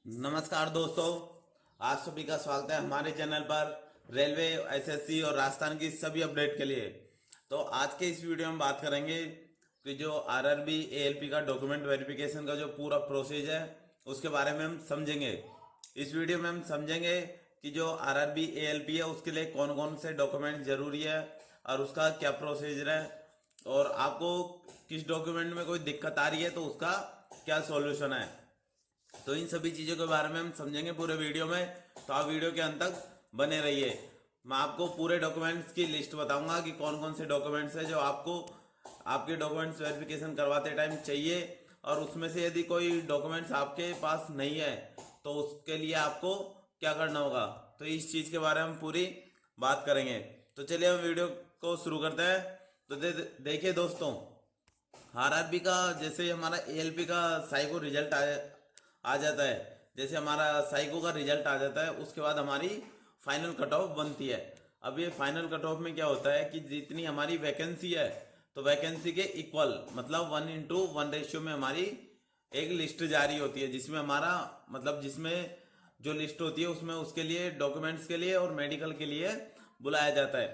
नमस्कार दोस्तों, आज सभी का स्वागत है हमारे चैनल पर रेलवे, एसएससी और राजस्थान की सभी अपडेट के लिए। तो आज के इस वीडियो में बात करेंगे कि जो आरआरबी एएलपी का डॉक्यूमेंट वेरिफिकेशन का जो पूरा प्रोसेस है उसके बारे में हम समझेंगे। इस वीडियो में हम समझेंगे कि जो आरआरबी एएलपी है उसके लिए कौन कौन से डॉक्यूमेंट जरूरी है और उसका क्या प्रोसीजर है, और आपको किस डॉक्यूमेंट में कोई दिक्कत आ रही है तो उसका क्या सॉल्यूशन है। तो इन सभी चीज़ों के बारे में हम समझेंगे पूरे वीडियो में, तो आप वीडियो के अंत तक बने रहिए। मैं आपको पूरे डॉक्यूमेंट्स की लिस्ट बताऊंगा कि कौन कौन से डॉक्यूमेंट्स हैं जो आपको आपके डॉक्यूमेंट्स वेरिफिकेशन करवाते टाइम चाहिए, और उसमें से यदि कोई डॉक्यूमेंट्स आपके पास नहीं है तो उसके लिए आपको क्या करना होगा। तो इस चीज़ के बारे में हम पूरी बात करेंगे। तो चलिए हम वीडियो को शुरू करते हैं। तो देखिए दोस्तों, आरआरबी का जैसे हमारा एएलपी का साइको रिजल्ट आ जाता है, जैसे हमारा साइको का रिजल्ट आ जाता है उसके बाद हमारी फाइनल कट ऑफ बनती है। अब ये फाइनल कट ऑफ में क्या होता है कि जितनी हमारी वैकेंसी है तो वैकेंसी के इक्वल मतलब 1:1 रेशियो में हमारी एक लिस्ट जारी होती है, जिसमें हमारा मतलब जिसमें जो लिस्ट होती है उसमें उसके लिए डॉक्यूमेंट्स के लिए और मेडिकल के लिए बुलाया जाता है।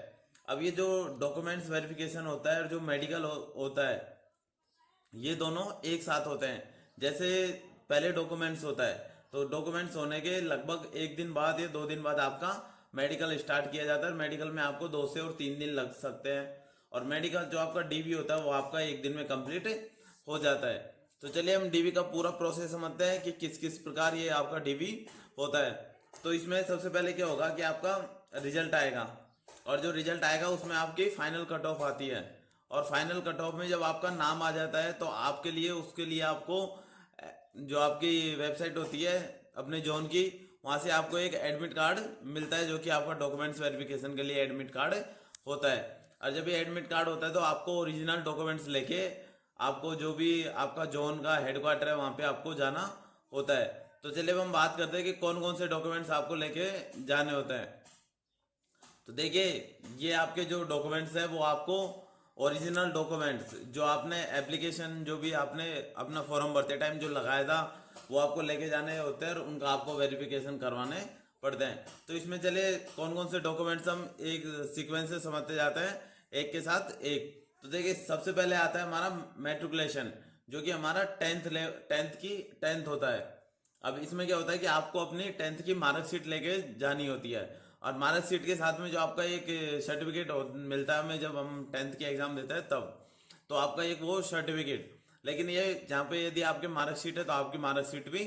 अब ये जो डॉक्यूमेंट्स वेरिफिकेशन होता है और जो मेडिकल होता है ये दोनों एक साथ होते हैं। जैसे पहले डॉक्यूमेंट्स होता है तो डॉक्यूमेंट्स होने के लगभग एक दिन बाद या 2 दिन बाद आपका मेडिकल स्टार्ट किया जाता है। मेडिकल में आपको 2 से 3 दिन लग सकते हैं, और मेडिकल जो आपका डीवी होता है वो आपका एक दिन में कंप्लीट हो जाता है। तो चलिए हम डीवी का पूरा प्रोसेस समझते हैं कि किस किस प्रकार ये आपका डीवी होता है। तो इसमें सबसे पहले क्या होगा कि आपका रिजल्ट आएगा, और जो रिजल्ट आएगा उसमें आपकी फाइनल कट ऑफ आती है। और फाइनल कट ऑफ में जब आपका नाम आ जाता है तो आपके लिए उसके लिए आपको जो आपकी वेबसाइट होती है अपने जोन की, वहाँ से आपको एक एडमिट कार्ड मिलता है जो कि आपका डॉक्यूमेंट्स वेरिफिकेशन के लिए एडमिट कार्ड होता है। और जब ये एडमिट कार्ड होता है तो आपको ओरिजिनल डॉक्यूमेंट्स लेके आपको जो भी आपका जोन का हेडक्वार्टर है वहाँ पे आपको जाना होता है। तो चलिए अब हम बात करते हैं कि कौन कौन से डॉक्यूमेंट्स आपको लेके जाने होते हैं। तो देखिए, ये आपके जो डॉक्यूमेंट्स है वो आपको ओरिजिनल डॉक्यूमेंट्स जो आपने एप्लीकेशन जो भी आपने अपना फॉर्म भरते टाइम जो लगाया था वो आपको लेके जाने होते हैं और उनका आपको वेरिफिकेशन करवाने पड़ते हैं। तो इसमें चले कौन कौन से डॉक्यूमेंट्स हम एक सीक्वेंस से समझते जाते हैं, एक के साथ एक। तो देखिए सबसे पहले आता है हमारा मेट्रिकुलेशन, जो कि हमारा टेंथ होता है। अब इसमें क्या होता है कि आपको अपनी टेंथ की मार्कशीट लेके जानी होती है, और मार्कशीट के साथ में जो आपका एक सर्टिफिकेट मिलता है हमें जब हम टेंथ की एग्जाम देते हैं तब, तो आपका एक वो सर्टिफिकेट। लेकिन ये जहाँ पे यदि आपके मार्कशीट है तो आपकी मार्कशीट भी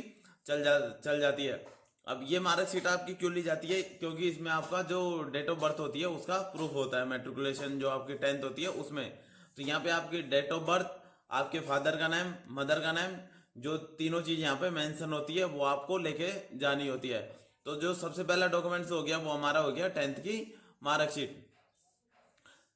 चल जाती है। अब ये मार्कशीट आपकी क्यों ली जाती है, क्योंकि इसमें आपका जो डेट ऑफ बर्थ होती है उसका प्रूफ होता है। मेट्रिकुलेशन जो आपकी टेंथ होती है उसमें, तो यहाँ पे आपकी डेट ऑफ बर्थ, आपके फादर का नाम, मदर का नाम, जो तीनों चीज यहाँ पे मेंशन होती है वो आपको लेके जानी होती है। तो जो सबसे पहला डॉक्यूमेंट्स हो गया वो हमारा हो गया टेंथ की मार्कशीट।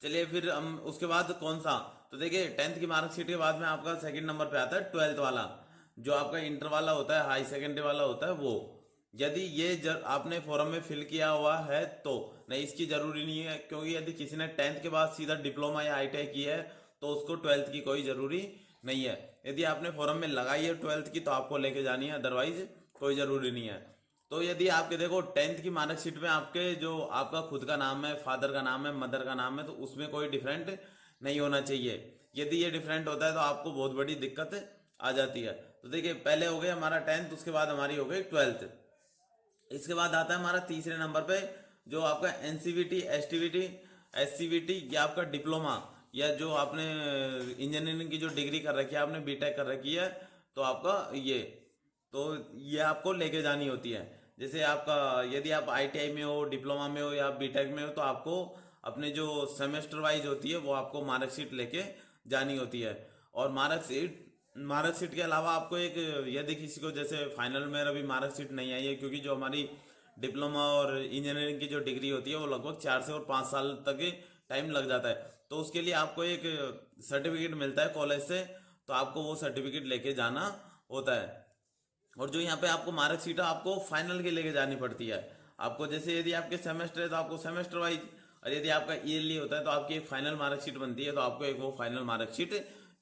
चलिए फिर हम उसके बाद कौन सा, तो देखिए टेंथ की मार्कशीट के बाद में आपका सेकंड नंबर पे आता है ट्वेल्थ वाला, जो आपका इंटर वाला होता है, हाई सेकेंडरी वाला होता है वो। यदि ये आपने फॉर्म में फिल किया हुआ है तो नहीं, इसकी जरूरी नहीं है, क्योंकि यदि किसी ने टेंथ के बाद सीधा डिप्लोमा या आईटीआई की है तो उसको ट्वेल्थ की कोई जरूरी नहीं है। यदि आपने फॉर्म में लगाई है ट्वेल्थ की तो आपको लेके जानी है, अदरवाइज कोई जरूरी नहीं है। तो यदि आपके देखो टेंथ की मार्कशीट में आपके जो आपका खुद का नाम है, फादर का नाम है, मदर का नाम है, तो उसमें कोई डिफरेंट नहीं होना चाहिए। यदि ये डिफरेंट होता है तो आपको बहुत बड़ी दिक्कत आ जाती है। तो देखिए पहले हो गए हमारा टेंथ, उसके बाद हमारी हो गई ट्वेल्थ। इसके बाद आता है हमारा तीसरे नंबर पे जो आपका एनसीवीटी, एसटीवीटी, एससीवीटी या आपका डिप्लोमा, या जो आपने इंजीनियरिंग की जो डिग्री कर रखी है, आपने बीटेक कर रखी है, तो आपका ये, तो ये आपको लेके जानी होती है। जैसे आपका यदि आप आईटीआई में हो, डिप्लोमा में हो या बीटेक में हो तो आपको अपने जो सेमेस्टर वाइज होती है वो आपको मार्कशीट लेके जानी होती है। और मार्कशीट के अलावा आपको एक, यदि किसी को जैसे फाइनल में अभी मार्कशीट नहीं आई है, क्योंकि जो हमारी डिप्लोमा और इंजीनियरिंग की जो डिग्री होती है वो लगभग 4 से 5 साल तक टाइम लग जाता है, तो उसके लिए आपको एक सर्टिफिकेट मिलता है कॉलेज से, तो आपको वो सर्टिफिकेट लेके जाना होता है। और जो यहाँ पे आपको मार्कशीट है आपको फाइनल के लेके जानी पड़ती है। आपको जैसे यदि आपके सेमेस्टर है तो आपको सेमेस्टर वाइज, और यदि आपका ईयरली होता है तो आपकी एक फाइनल मार्कशीट बनती है, तो आपको एक वो फाइनल मार्कशीट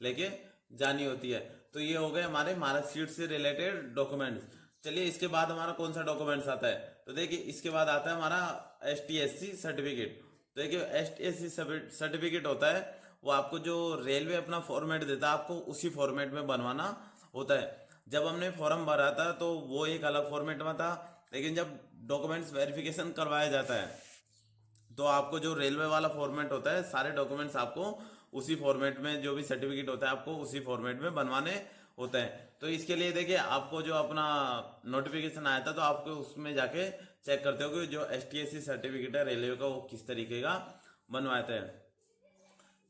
लेके जानी होती है। तो ये हो गए हमारे मार्कशीट से रिलेटेड डॉक्यूमेंट्स। चलिए इसके बाद हमारा कौन सा डॉक्यूमेंट्स आता है, तो देखिए इसके बाद आता है हमारा STSC सर्टिफिकेट। तो देखिए STSC सर्टिफिकेट होता है वो आपको जो रेलवे अपना फॉर्मेट देता है आपको उसी फॉर्मेट में बनवाना होता है। जब हमने फॉर्म भरा था तो वो एक अलग फॉर्मेट में था, लेकिन जब डॉक्यूमेंट्स वेरिफिकेशन करवाया जाता है तो आपको जो रेलवे वाला फॉर्मेट होता है सारे डॉक्यूमेंट्स आपको उसी फॉर्मेट में, जो भी सर्टिफिकेट होता है आपको उसी फॉर्मेट में बनवाने होते हैं। तो इसके लिए देखिए आपको जो अपना नोटिफिकेशन आया था तो आपको उसमें जाके चेक करते हो कि जो STSC सर्टिफिकेट है रेलवे का वो किस तरीके का बनवाते हैं।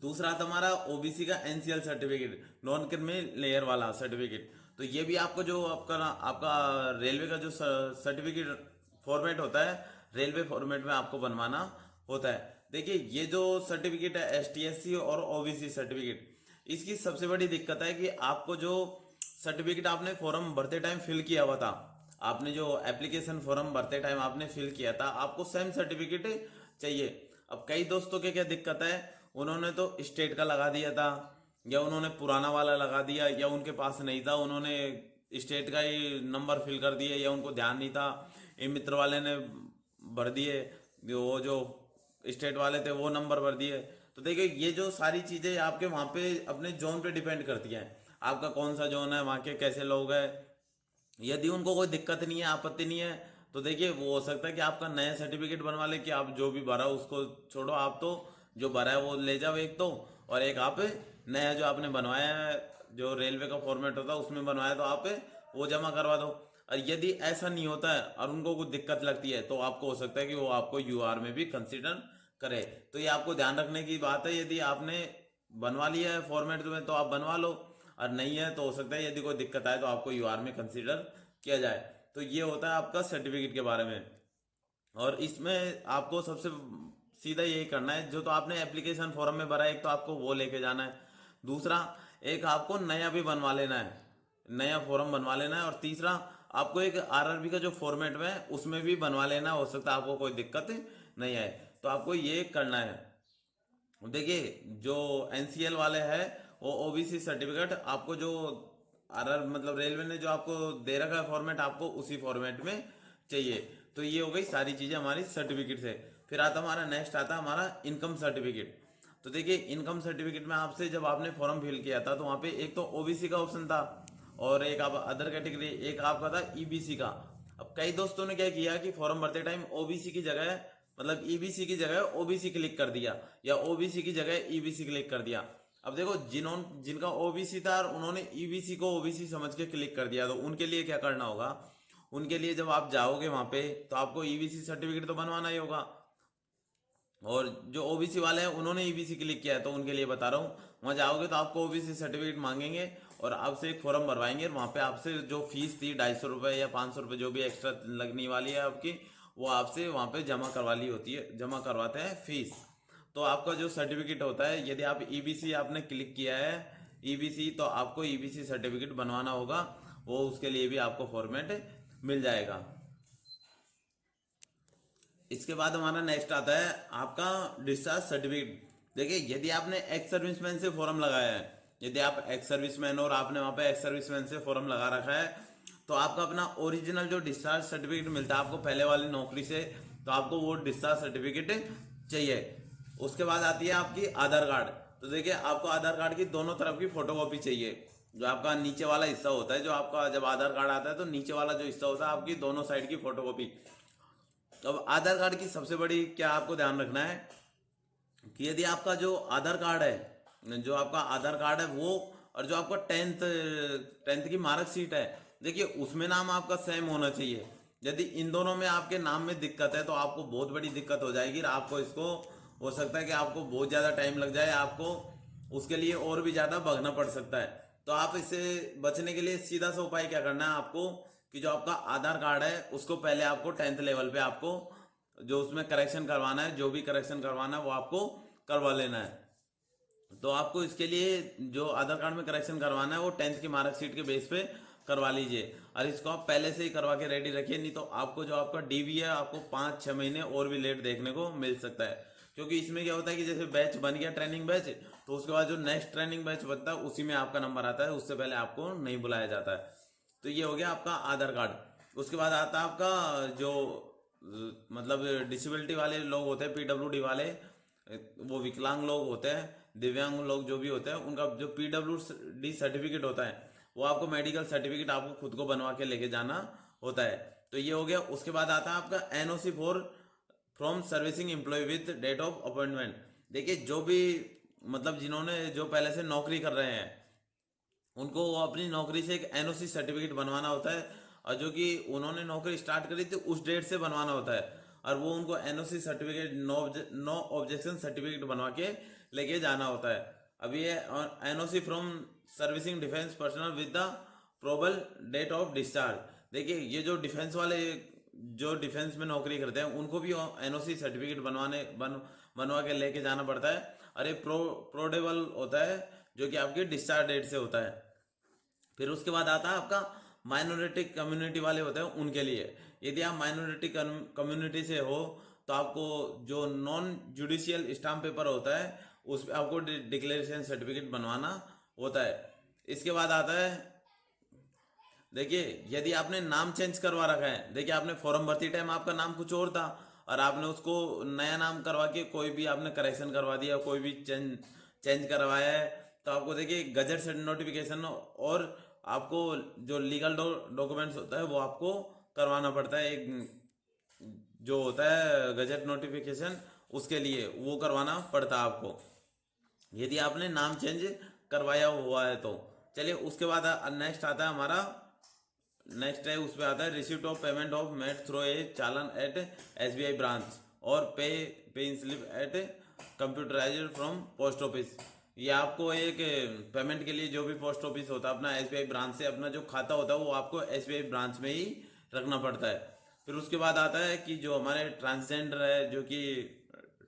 दूसरा था हमारा OBC का NCL certificate, non criminal layer वाला सर्टिफिकेट। तो ये भी आपको जो आपका आपका रेलवे का जो सर्टिफिकेट फॉर्मेट होता है रेलवे फॉर्मेट में आपको बनवाना होता है। देखिए ये जो सर्टिफिकेट है STSC और OBC सर्टिफिकेट, इसकी सबसे बड़ी दिक्कत है कि आपको जो सर्टिफिकेट आपने फॉर्म भरते टाइम फिल किया हुआ था, आपने जो एप्लीकेशन फॉर्म भरते टाइम आपने फिल किया था, आपको सेम सर्टिफिकेट चाहिए। अब कई दोस्तों के क्या दिक्कत है, उन्होंने तो स्टेट का लगा दिया था या उन्होंने पुराना वाला लगा दिया या उनके पास नहीं था, उन्होंने स्टेट का ही नंबर फिल कर दिया या उनको ध्यान नहीं था, ये मित्र वाले ने भर दिए, वो जो स्टेट वाले थे वो नंबर भर दिए। तो देखिए ये जो सारी चीज़ें आपके वहाँ पे अपने जोन पे डिपेंड करती हैं, आपका कौन सा जोन है, वहाँ के कैसे लोग हैं। यदि उनको कोई दिक्कत नहीं है, आपत्ति नहीं है, तो देखिए वो हो सकता है कि आपका नया सर्टिफिकेट बनवा ले कि आप जो भी भरा उसको छोड़ो, आप तो जो भरा है वो ले जाओ एक तो, और एक आप नया जो आपने बनवाया है जो रेलवे का फॉर्मेट होता है उसमें बनवाया तो आप वो जमा करवा दो। और यदि ऐसा नहीं होता है और उनको कुछ दिक्कत लगती है तो आपको हो सकता है कि वो आपको UR में भी कंसिडर करे। तो ये आपको ध्यान रखने की बात है, यदि आपने बनवा लिया है फॉर्मेट में तो आप बनवा लो, और नहीं है तो हो सकता है यदि कोई दिक्कत आए तो आपको UR में कंसिडर किया जाए। तो ये होता है आपका सर्टिफिकेट के बारे में। और इसमें आपको सबसे सीधा यही करना है, जो तो आपने एप्लीकेशन फॉर्म में भरा है एक तो आपको वो लेके जाना है, दूसरा एक आपको नया भी बनवा लेना है, नया फॉर्म बनवा लेना है, और तीसरा आपको एक RRB का जो फॉर्मेट में है उसमें भी बनवा लेना है, हो सकता है आपको कोई दिक्कत नहीं आए। तो आपको ये करना है। देखिए जो NCL वाले हैं वो OBC सर्टिफिकेट आपको जो मतलब रेलवे ने जो आपको दे रखा है फॉर्मेट आपको उसी फॉर्मेट में चाहिए। तो ये हो गई सारी चीज़ें हमारी सर्टिफिकेट से। फिर आता हमारा नेक्स्ट आता हमारा इनकम सर्टिफिकेट। तो देखिए इनकम सर्टिफिकेट में आपसे जब आपने फॉर्म फिल किया था तो वहाँ पे एक तो OBC का ऑप्शन था और एक आप अदर कैटेगरी, एक आपका था EBC का। अब कई दोस्तों ने क्या किया कि फॉर्म भरते टाइम OBC की जगह मतलब EBC की जगह OBC क्लिक कर दिया या OBC की जगह EBC क्लिक कर दिया। अब देखो जिनका OBC था और उन्होंने EBC को OBC समझ के क्लिक कर दिया, तो उनके लिए क्या करना होगा, उनके लिए जब आप जाओगे वहां पे तो आपको EBC सर्टिफिकेट तो बनवाना ही होगा। और जो OBC वाले हैं उन्होंने EBC क्लिक किया है तो उनके लिए बता रहा हूँ, वहाँ जाओगे तो आपको OBC सर्टिफिकेट मांगेंगे और आपसे एक फॉर्म भरवाएंगे, और वहाँ पे आपसे जो फीस थी 250 रुपये या 500 रुपये जो भी एक्स्ट्रा लगने वाली है आपकी, वो आपसे वहाँ पे जमा करवा ली होती है, जमा करवाते हैं फीस। तो आपका जो सर्टिफिकेट होता है यदि आप EBC आपने क्लिक किया है EBC, तो आपको EBC सर्टिफिकेट बनवाना होगा, वो उसके लिए भी आपको फॉर्मेट मिल जाएगा। इसके बाद हमारा नेक्स्ट आता है आपका डिस्चार्ज सर्टिफिकेट। देखिए यदि आपने एक्स सर्विसमैन से फॉर्म लगाया है, यदि आप एक्स सर्विसमैन और आपने वहाँ पे एक्स सर्विसमैन से फॉर्म लगा रखा है तो आपका अपना ओरिजिनल जो डिस्चार्ज सर्टिफिकेट मिलता है आपको पहले वाली नौकरी से, तो आपको वो डिस्चार्ज सर्टिफिकेट चाहिए। उसके बाद आती है आपकी आधार कार्ड। तो देखिए आपको आधार कार्ड की दोनों तरफ की फोटोकॉपी चाहिए। जो आपका नीचे वाला हिस्सा होता है, जो आपका जब आधार कार्ड आता है तो नीचे वाला जो हिस्सा होता है आपकी दोनों साइड की फोटोकॉपी। तो अब आधार कार्ड की सबसे बड़ी क्या आपको ध्यान रखना है कि यदि आपका जो आधार कार्ड है, जो आपका आधार कार्ड है वो, और जो आपका टेंथ की मार्कशीट है, देखिए उसमें नाम आपका सेम होना चाहिए। यदि इन दोनों में आपके नाम में दिक्कत है तो आपको बहुत बड़ी दिक्कत हो जाएगी और आपको इसको हो सकता है कि आपको बहुत ज़्यादा टाइम लग जाए, आपको उसके लिए और भी ज़्यादा भगना पड़ सकता है। तो आप इससे बचने के लिए सीधा सा उपाय क्या करना है आपको कि जो आपका आधार कार्ड है उसको पहले आपको 10th लेवल पे आपको जो उसमें करेक्शन करवाना है, जो भी करेक्शन करवाना है वो आपको करवा लेना है। तो आपको इसके लिए जो आधार कार्ड में करेक्शन करवाना है वो 10th की मार्कशीट के बेस पे करवा लीजिए, और इसको आप पहले से ही करवा के रेडी रखिए, नहीं तो आपको जो आपका DV है आपको 5-6 महीने और भी लेट देखने को मिल सकता है। क्योंकि इसमें क्या होता है कि जैसे बैच बन गया ट्रेनिंग बैच, तो उसके बाद जो नेक्स्ट ट्रेनिंग बैच बनता है उसी में आपका नंबर आता है, उससे पहले आपको नहीं बुलाया जाता है। तो ये हो गया आपका आधार कार्ड। उसके बाद आता है आपका जो मतलब डिसेबिलिटी वाले लोग होते हैं, पीडब्ल्यूडी वाले, वो विकलांग लोग होते हैं, दिव्यांग लोग जो भी होते हैं, उनका जो पीडब्ल्यूडी सर्टिफिकेट होता है वो आपको मेडिकल सर्टिफिकेट आपको खुद को बनवा के लेके जाना होता है। तो ये हो गया। उसके बाद आता है आपका NOC for from servicing employ with date of appointment. देखिए जो भी मतलब जिन्होंने जो पहले से नौकरी कर रहे हैं उनको वो अपनी नौकरी से एक एनओसी सर्टिफिकेट बनवाना होता है, और जो कि उन्होंने नौकरी स्टार्ट करी थी उस डेट से बनवाना होता है, और वो उनको NOC certificate no objection certificate बनवा के लेके जाना होता है। अब ये NOC from servicing defence personal with the probable date of discharge. देखिए ये जो डिफेंस वाले जो डिफेंस में नौकरी करते हैं उनको भी एनओसी सर्टिफिकेट बनवा के लेके जाना पड़ता है, और ये प्रोडेबल होता है जो कि आपकी डिस्चार्ज डेट से होता है। फिर उसके बाद आता है आपका माइनॉरिटी कम्युनिटी वाले होते हैं उनके लिए। यदि आप माइनॉरिटी कम्युनिटी से हो तो आपको जो नॉन जुडिशियल स्टाम्प पेपर होता है उस पर आपको डिक्लेरेशन सर्टिफिकेट बनवाना होता है। इसके बाद आता है, देखिए यदि आपने नाम चेंज करवा रखा है, देखिए आपने फॉर्म भरती टाइम आपका नाम कुछ और था और आपने उसको नया नाम करवा के कोई भी आपने करेक्शन करवा दिया, कोई भी चेंज करवाया है, तो आपको देखिए गजट से नोटिफिकेशन और आपको जो लीगल डॉक्यूमेंट्स होता है वो आपको करवाना पड़ता है। एक जो होता है गजट नोटिफिकेशन उसके लिए वो करवाना पड़ता है आपको, यदि आपने नाम चेंज करवाया हुआ है तो। चलिए उसके बाद नेक्स्ट आता है हमारा, नेक्स्ट है उस पर आता है receipt of payment of made through a challan at SBI branch और pay in slip at computerised from post office. ये आपको एक पेमेंट के लिए जो भी पोस्ट ऑफिस होता है अपना एसबीआई ब्रांच से अपना जो खाता होता है वो आपको एसबीआई ब्रांच में ही रखना पड़ता है। फिर उसके बाद आता है कि जो हमारे ट्रांसजेंडर है, जो कि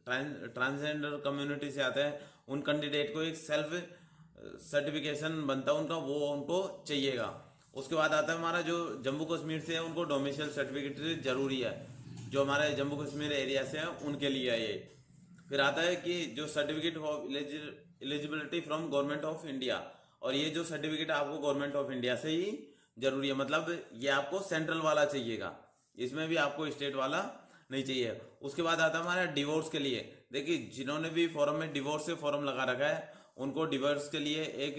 ट्रांसजेंडर कम्युनिटी से आते हैं, उन कैंडिडेट को एक सेल्फ सर्टिफिकेशन बनता है उनका, वो उनको चाहिएगा। उसके बाद आता है हमारा जो जम्मू कश्मीर से है उनको डोमिसाइल सर्टिफिकेट जरूरी है, जो हमारे जम्मू कश्मीर एरिया से है उनके लिए है ये। फिर आता है कि जो certificate of eligibility from government of India, और ये जो सर्टिफिकेट आपको गवर्नमेंट ऑफ इंडिया से ही जरूरी है, मतलब ये आपको सेंट्रल वाला चाहिएगा, इसमें भी आपको स्टेट वाला नहीं चाहिए। उसके बाद आता है हमारा डिवोर्स के लिए। देखिए जिन्होंने भी फॉर्म में डिवोर्स से फॉर्म लगा रखा है उनको डिवोर्स के लिए एक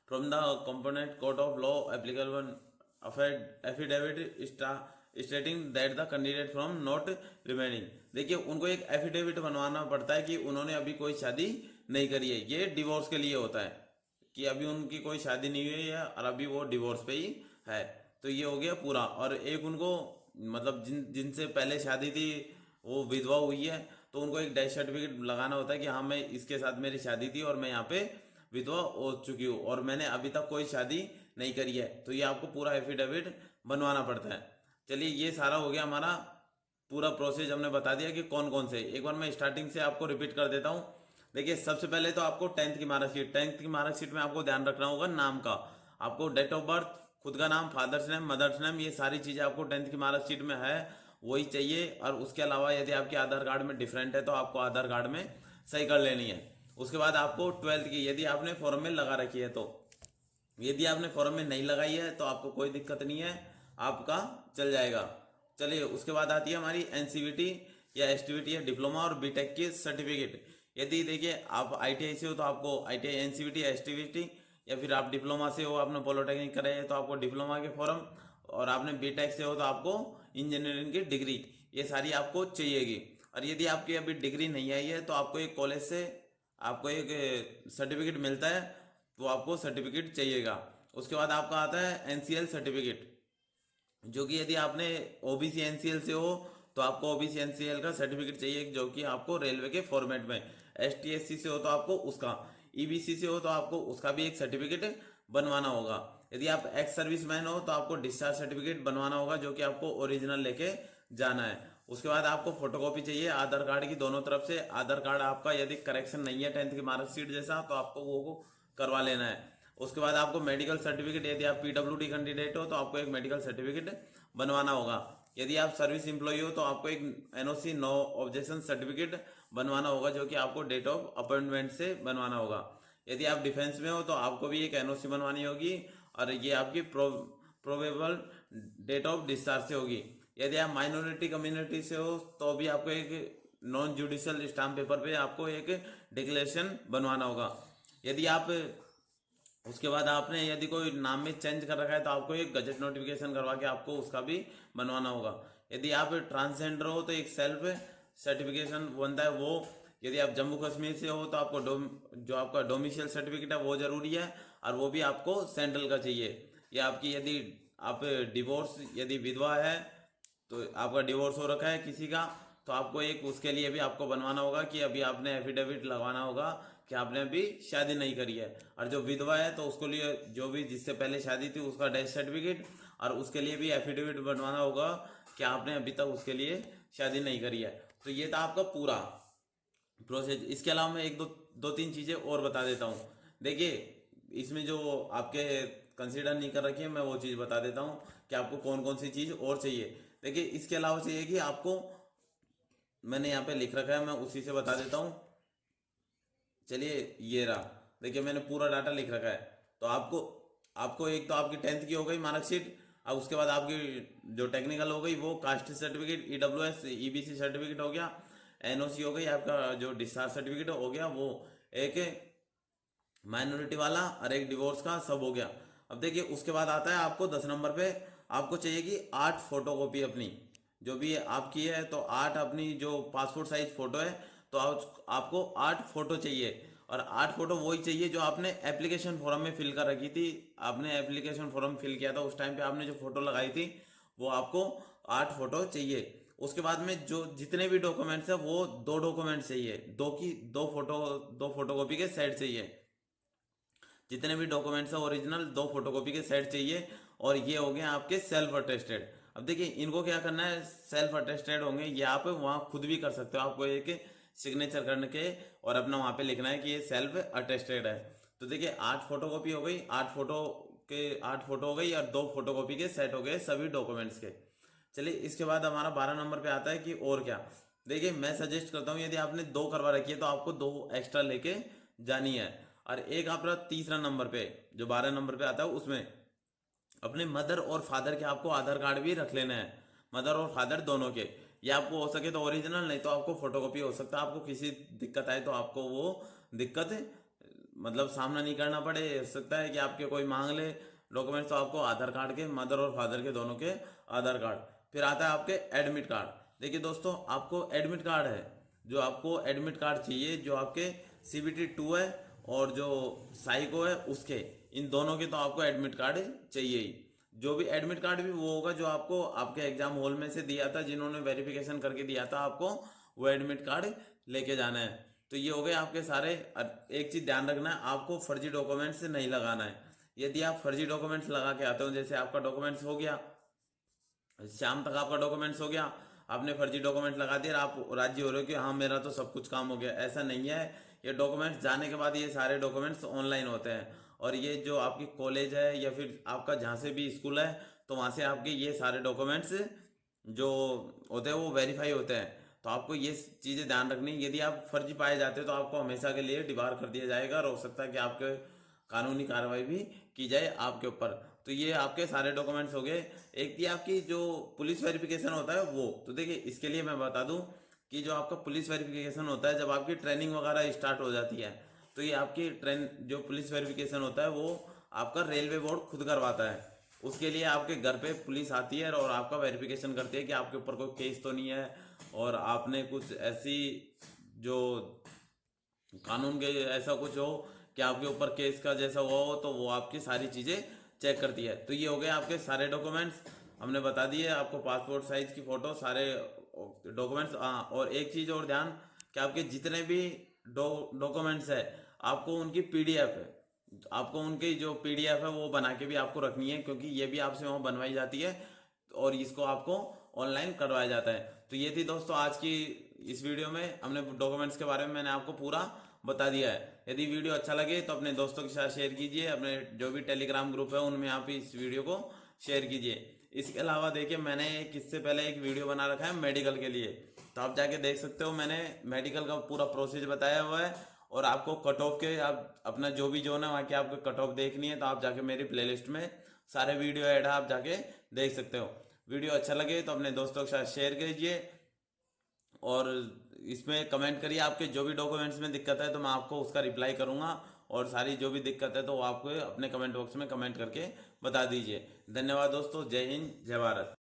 from the component court of law applicable affidavit stating that the candidate from not remaining. देखिए उनको एक एफिडेविट बनवाना पड़ता है कि उन्होंने अभी कोई शादी नहीं करी है। ये डिवोर्स के लिए होता है कि अभी उनकी कोई शादी नहीं हुई है और अभी वो डिवोर्स पे ही है। तो ये हो गया पूरा। और एक उनको मतलब जिनसे पहले शादी थी वो विधवा हुई है तो उनको एक डेथ सर्टिफिकेट लगाना होता है कि हाँ मैं इसके साथ मेरी शादी थी और मैं यहाँ पे विधवा हो चुकी हूँ और मैंने अभी तक कोई शादी नहीं करी है, तो ये आपको पूरा एफिडेविट बनवाना पड़ता है। चलिए ये सारा हो गया हमारा पूरा प्रोसेस, हमने बता दिया कि कौन कौन से। एक बार मैं स्टार्टिंग से आपको रिपीट कर देता हूँ। देखिए सबसे पहले तो आपको 10th की मार्कशीट, 10th की मार्कशीट में आपको ध्यान रखना होगा नाम का, आपको डेट ऑफ बर्थ, खुद का नाम, फादर्स नेम, मदर्स नेम, ये सारी चीज़ें आपको 10th की मार्कशीट में है वही चाहिए। और उसके अलावा यदि आपके आधार कार्ड में डिफरेंट है तो आपको आधार कार्ड में सही कर लेनी है। उसके बाद आपको 12th की यदि आपने फॉर्म में लगा रखी है तो, यदि आपने फॉर्म में नहीं लगाई है तो आपको कोई दिक्कत नहीं है, आपका चल जाएगा। चलिए उसके बाद आती है हमारी एनसीवीटी या एसटीवीटी या डिप्लोमा और बीटेक की सर्टिफिकेट। यदि देखिए आप आईटीआई से हो तो आपको आईटीआई एनसीवीटी या एसटीवीटी, या फिर आप डिप्लोमा से हो आपने पॉलिटेक्निक करे है तो आपको डिप्लोमा के फॉर्म, और आपने बीटेक से हो तो आपको इंजीनियरिंग की डिग्री, ये सारी आपको चाहिएगी। और यदि आपकी अभी डिग्री नहीं आई है तो आपको एक कॉलेज से आपको एक सर्टिफिकेट मिलता है, तो आपको सर्टिफिकेट चाहिएगा। उसके बाद आपका आता है एनसीएल सर्टिफिकेट, जो कि यदि आपने ओबीसी एनसीएल से हो तो आपको ओबीसी एनसीएल का सर्टिफिकेट चाहिए, जो कि आपको रेलवे के फॉर्मेट में, एसटीएससी से हो तो आपको उसका, ईबीसी से हो तो आपको उसका भी एक सर्टिफिकेट बनवाना होगा। यदि आप एक्स सर्विसमैन हो तो आपको डिस्चार्ज सर्टिफिकेट बनवाना होगा, जो कि आपको ओरिजिनल लेके जाना है। उसके बाद आपको फोटोकॉपी चाहिए आधार कार्ड की दोनों तरफ से। आधार कार्ड आपका यदि करेक्शन नहीं है 10th की मार्कशीट जैसा तो आपको वो करवा लेना है। उसके बाद आपको मेडिकल सर्टिफिकेट, यदि आप पीडब्ल्यूडी कैंडिडेट हो तो आपको एक मेडिकल सर्टिफिकेट बनवाना होगा। यदि आप सर्विस एम्प्लॉय हो तो आपको एक एनओसी नो ऑब्जेक्शन सर्टिफिकेट बनवाना होगा, जो कि आपको डेट ऑफ अपॉइंटमेंट से बनवाना होगा। यदि आप डिफेंस में हो तो आपको भी एक एनओसी बनवानी होगी, और ये आपकी प्रोबेबल डेट ऑफ डिस्चार्ज से होगी। यदि आप माइनॉरिटी कम्युनिटी से हो तो भी आपको एक नॉन जुडिशियल स्टाम्प पेपर पे आपको एक डिक्लेरेशन बनवाना होगा। यदि आप उसके बाद आपने यदि कोई नाम में चेंज कर रखा है तो आपको एक गजट नोटिफिकेशन करवा के आपको उसका भी बनवाना होगा। यदि आप ट्रांसजेंडर हो तो एक सेल्फ सर्टिफिकेशन बनता है वो। यदि आप जम्मू कश्मीर से हो तो आपको जो आपका डोमिशियल सर्टिफिकेट है वो जरूरी है, और वो भी आपको सेंट्रल का चाहिए। या आपकी यदि आप डिवोर्स यदि विधवा है तो आपका डिवोर्स हो रखा है किसी का, तो आपको एक उसके लिए भी आपको बनवाना होगा कि अभी आपने एफिडेविट लगवाना होगा कि आपने अभी शादी नहीं करी है। और जो विधवा है तो उसको लिए जो भी जिससे पहले शादी थी उसका डेथ सर्टिफिकेट, और उसके लिए भी एफिडेविट बनवाना होगा कि आपने अभी तक उसके लिए शादी नहीं करी है। तो ये था आपका पूरा प्रोसेस। इसके अलावा मैं एक दो तीन चीज़ें और बता देता हूँ। देखिए, इसमें जो आपके कंसीडर नहीं कर रखी है मैं वो चीज़ बता देता हूँ कि आपको कौन कौन सी चीज़ और चाहिए। देखिए, इसके अलावा चाहिए कि आपको, मैंने यहाँ पे लिख रखा है मैं उसी से बता देता हूँ। चलिए, ये रहा। देखिए, मैंने पूरा डाटा लिख रखा है। तो आपको आपको एक तो आपकी 10th की हो गई मार्कशीट। अब उसके बाद आपकी जो टेक्निकल हो गई वो caste certificate, EWS EBC certificate हो गया, NOC हो गई, आपका जो डिस्चार्ज सर्टिफिकेट हो गया वो, एक माइनॉरिटी वाला और एक डिवोर्स का, सब हो गया। अब देखिए, उसके बाद आता है आपको 10 नंबर पे, आपको चाहिए कि 8 फोटोकॉपी अपनी जो भी आपकी है, तो 8 अपनी जो पासपोर्ट साइज फोटो है, तो आपको 8 फोटो चाहिए। और 8 फोटो वही चाहिए जो आपने एप्लीकेशन फॉर्म में फिल कर रखी थी। आपने एप्लीकेशन फॉर्म फिल किया था उस टाइम पे आपने जो फोटो लगाई थी वो आपको 8 फोटो चाहिए। उसके बाद में जो जितने भी डॉक्यूमेंट्स है वो 2 डॉक्यूमेंट्स चाहिए, दो फोटोकॉपी के सेट चाहिए। जितने भी डॉक्यूमेंट्स है ओरिजिनल 2 फोटोकॉपी के सेट चाहिए। और ये हो गए आपके सेल्फ अटेस्टेड। अब देखिए, इनको क्या करना है, सेल्फ अटेस्टेड होंगे ये आप वहाँ खुद भी कर सकते हो। आपको एक सिग्नेचर करने के और अपना वहाँ पे लिखना है कि ये सेल्फ अटेस्टेड है। तो देखिए, 8 फोटोकॉपी हो गई, 8 फोटो हो गई, और 2 फोटोकॉपी के सेट हो गए सभी डॉक्यूमेंट्स के। चलिए, इसके बाद हमारा 12 नंबर पे आता है कि और क्या। देखिए, मैं सजेस्ट करता हूँ यदि आपने 2 करवा रखी है तो आपको 2 एक्स्ट्रा लेके जानी है। और एक आपका तीसरा नंबर पे जो 12 नंबर पे आता है उसमें अपने मदर और फादर के आपको आधार कार्ड भी रख लेना है, मदर और फादर दोनों के। या आपको हो सके तो ओरिजिनल, नहीं तो आपको फोटोकॉपी हो सकता है। आपको किसी दिक्कत आए तो आपको वो दिक्कत मतलब सामना नहीं करना पड़े। हो सकता है कि आपके कोई मांग ले डॉक्यूमेंट्स, तो आपको आधार कार्ड के, मदर और फादर के दोनों के आधार कार्ड। फिर आता है आपके एडमिट कार्ड। देखिए दोस्तों, आपको एडमिट कार्ड है, जो आपको एडमिट कार्ड चाहिए जो आपके CBT 2 है और जो साइको है उसके, इन दोनों के तो आपको एडमिट कार्ड चाहिए ही। जो भी एडमिट कार्ड भी वो होगा जो आपको आपके एग्जाम हॉल में से दिया था, जिन्होंने वेरिफिकेशन करके दिया था आपको, वो एडमिट कार्ड लेके जाना है। तो ये हो गए आपके सारे। एक चीज़ ध्यान रखना है, आपको फर्जी डॉक्यूमेंट्स नहीं लगाना है। यदि आप फर्जी डॉक्यूमेंट्स लगा के आते हो, जैसे आपका डॉक्यूमेंट्स हो गया, शाम तक आपका डॉक्यूमेंट्स हो गया, आपने फर्जी डॉक्यूमेंट लगा दिया और आप राजी हो रहे हो कि हाँ मेरा तो सब कुछ काम हो गया, ऐसा नहीं है। ये डॉक्यूमेंट्स जाने के बाद ये सारे डॉक्यूमेंट्स ऑनलाइन होते हैं। और ये जो आपकी कॉलेज है या फिर आपका जहाँ से भी स्कूल है, तो वहाँ से आपके ये सारे डॉक्यूमेंट्स जो होते हैं वो वेरीफाई होते हैं। तो आपको ये चीज़ें ध्यान रखनी। यदि आप फर्जी पाए जाते हो तो आपको हमेशा के लिए डिबार कर दिया जाएगा, और हो सकता है कि आपके कानूनी कार्रवाई भी की जाए आपके ऊपर। तो ये आपके सारे डॉक्यूमेंट्स हो गए। एक थी आपकी जो पुलिस वेरिफिकेशन होता है वो। तो देखिए, इसके लिए मैं बता दूं कि जो आपका पुलिस वेरिफिकेशन होता है, जब आपकी ट्रेनिंग वगैरह स्टार्ट हो जाती है, तो ये आपकी जो पुलिस वेरिफिकेशन होता है वो आपका रेलवे बोर्ड खुद करवाता है। उसके लिए आपके घर पे पुलिस आती है और आपका वेरिफिकेशन करती है कि आपके ऊपर कोई केस तो नहीं है, और आपने कुछ ऐसी जो कानून के ऐसा कुछ हो कि आपके ऊपर केस का जैसा हुआ हो, तो वो आपकी सारी चीज़ें चेक करती है। तो ये हो गए आपके सारे डॉक्यूमेंट्स हमने बता दिए। आपको पासपोर्ट साइज की फ़ोटो, सारे डॉक्यूमेंट्स। हाँ, और एक चीज़ और ध्यान, कि आपके जितने भी डॉक्यूमेंट्स है आपको उनकी PDF है, आपको उनकी जो PDF है वो बना के भी आपको रखनी है, क्योंकि ये भी आपसे वहाँ बनवाई जाती है और इसको आपको ऑनलाइन करवाया जाता है। तो ये थी दोस्तों आज की इस वीडियो में, हमने डॉक्यूमेंट्स के बारे में मैंने आपको पूरा बता दिया है। यदि वीडियो अच्छा लगे तो अपने दोस्तों के साथ शेयर कीजिए, अपने जो भी टेलीग्राम ग्रुप है उनमें आप इस वीडियो को शेयर कीजिए। इसके अलावा देखिए, मैंने इससे पहले एक वीडियो बना रखा है मेडिकल के लिए, तो आप जाके देख सकते हो। मैंने मेडिकल का पूरा प्रोसेस बताया हुआ है, और आपको कट ऑफ के, आप अपना जो भी जोन है वहाँ की आपको कट ऑफ देखनी है तो आप जाके मेरी प्लेलिस्ट में सारे वीडियो ऐड आप जाके देख सकते हो। वीडियो अच्छा लगे तो अपने दोस्तों के साथ शेयर कीजिए और इसमें कमेंट करिए आपके जो भी डॉक्यूमेंट्स में दिक्कत है, तो मैं आपको उसका रिप्लाई करूँगा। और सारी जो भी दिक्कत है तो वो आपको अपने कमेंट बॉक्स में कमेंट करके बता दीजिए। धन्यवाद दोस्तों, जय हिंद, जय भारत।